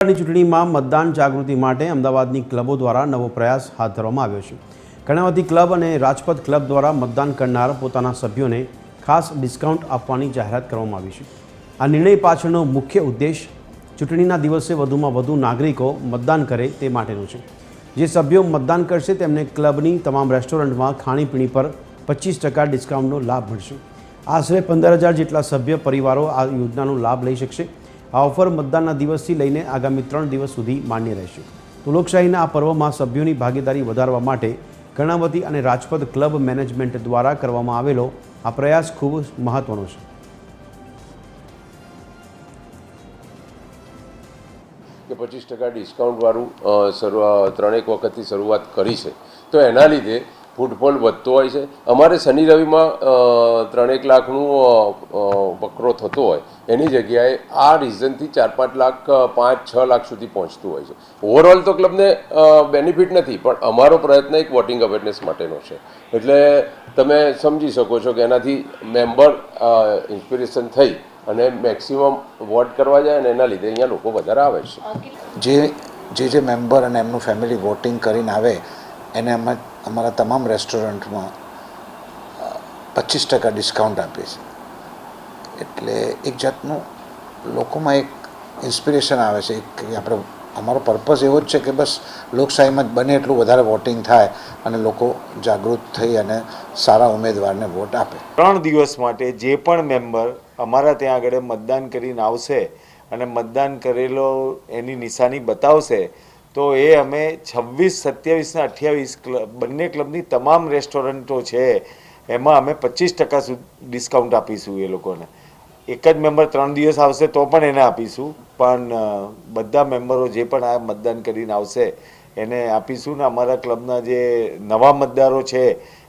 ચૂંટણીમાં મતદાન જાગૃતિ માટે અમદાવાદની ક્લબો દ્વારા નવો પ્રયાસ હાથ ધરવામાં આવ્યો છે। કર્ણાવતી ક્લબ અને રાજપથ ક્લબ દ્વારા મતદાન કરનાર પોતાના સભ્યોને ખાસ ડિસ્કાઉન્ટ આપવાની જાહેરાત કરવામાં આવી છે। આ નિર્ણય પાછળનો મુખ્ય ઉદ્દેશ ચૂંટણીના દિવસે વધુમાં વધુ નાગરિકો મતદાન કરે તે માટેનો છે। જે સભ્યો મતદાન કરશે તેમને ક્લબની તમામ રેસ્ટોરન્ટમાં ખાણીપીણી પર 25% ડિસ્કાઉન્ટનો લાભ મળશે। આશરે 15,000 જેટલા સભ્ય પરિવારો આ યોજનાનો લાભ લઈ શકશે। આ ઓફર મતદાનના દિવસથી લઈને આગામી 3 દિવસ સુધી માન્ય રહેશે। તો લોકશાહીના આ પર્વમાં સભ્યોની ભાગીદારી વધારવા માટે કર્ણાવતી અને રાજપથ ક્લબ મેનેજમેન્ટ દ્વારા કરવામાં આવેલો આ પ્રયાસ ખૂબ મહત્વનો છે। કે 25% ડિસ્કાઉન્ટવાળું ત્રણેક વખતથી શરૂઆત કરી છે, તો એના લીધે ફૂટફોલ વધતો હોય છે। અમારે શનિ રવિમાં 3 લાખનું બકરો થતો હોય એની જગ્યાએ આ રીઝનથી 4-5 લાખ 5-6 લાખ સુધી પહોંચતું હોય છે। ઓવરઓલ તો ક્લબને બેનિફિટ નથી, પણ અમારો પ્રયત્ન એક વોટિંગ અવેરનેસ માટેનો છે। એટલે તમે સમજી શકો છો કે એનાથી મેમ્બર ઇન્સ્પિરેશન થઈ અને મેક્સિમમ વોટ કરવા જાય અને એના લીધે અહીંયા લોકો વધારે આવે છે। જે મેમ્બર અને એમનું ફેમિલી વોટિંગ કરીને આવે એને અમે અમારા તમામ રેસ્ટોરન્ટમાં 25% ડિસ્કાઉન્ટ આપીએ છીએ। એટલે એક જાતનું લોકોમાં એક ઇન્સ્પિરેશન આવે છે કે આપણે અમારો પર્પઝ એવો જ છે કે બસ લોકશાહીમાં જ બને એટલું વધારે વોટિંગ થાય અને લોકો જાગૃત થઈ અને સારા ઉમેદવારને વોટ આપે। 3 દિવસ માટે જે પણ મેમ્બર અમારા ત્યાં આગળ મતદાન કરીને આવશે અને મતદાન કરેલો એની નિશાની બતાવશે તો એ અમે 26, 27 અને 28 બંને ક્લબની તમામ રેસ્ટોરન્ટો છે એમાં અમે 25% ડિસ્કાઉન્ટ આપીશું। એ લોકોને એક જ મેમ્બર 3 દિવસ આવશે તો પણ એને આપીશું, પણ બધા મેમ્બરો જે પણ આ મતદાન કરીને આવશે એને આપીશું। ને અમારા ક્લબના જે નવા મતદારો છે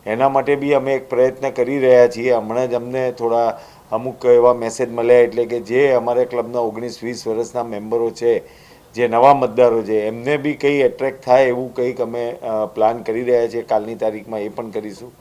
એના માટે બી અમે એક પ્રયત્ન કરી રહ્યા છીએ। હમણાં જ અમને થોડા અમુક એવા મેસેજ મળ્યા, એટલે કે જે અમારા ક્લબના 19-20 વર્ષના મેમ્બરો છે, જે નવા મતદારો છે, એમને બી કંઈ એટ્રેક્ટ થાય એવું કંઈક અમે પ્લાન કરી રહ્યા છીએ। કાલની તારીખમાં એ પણ કરીશું।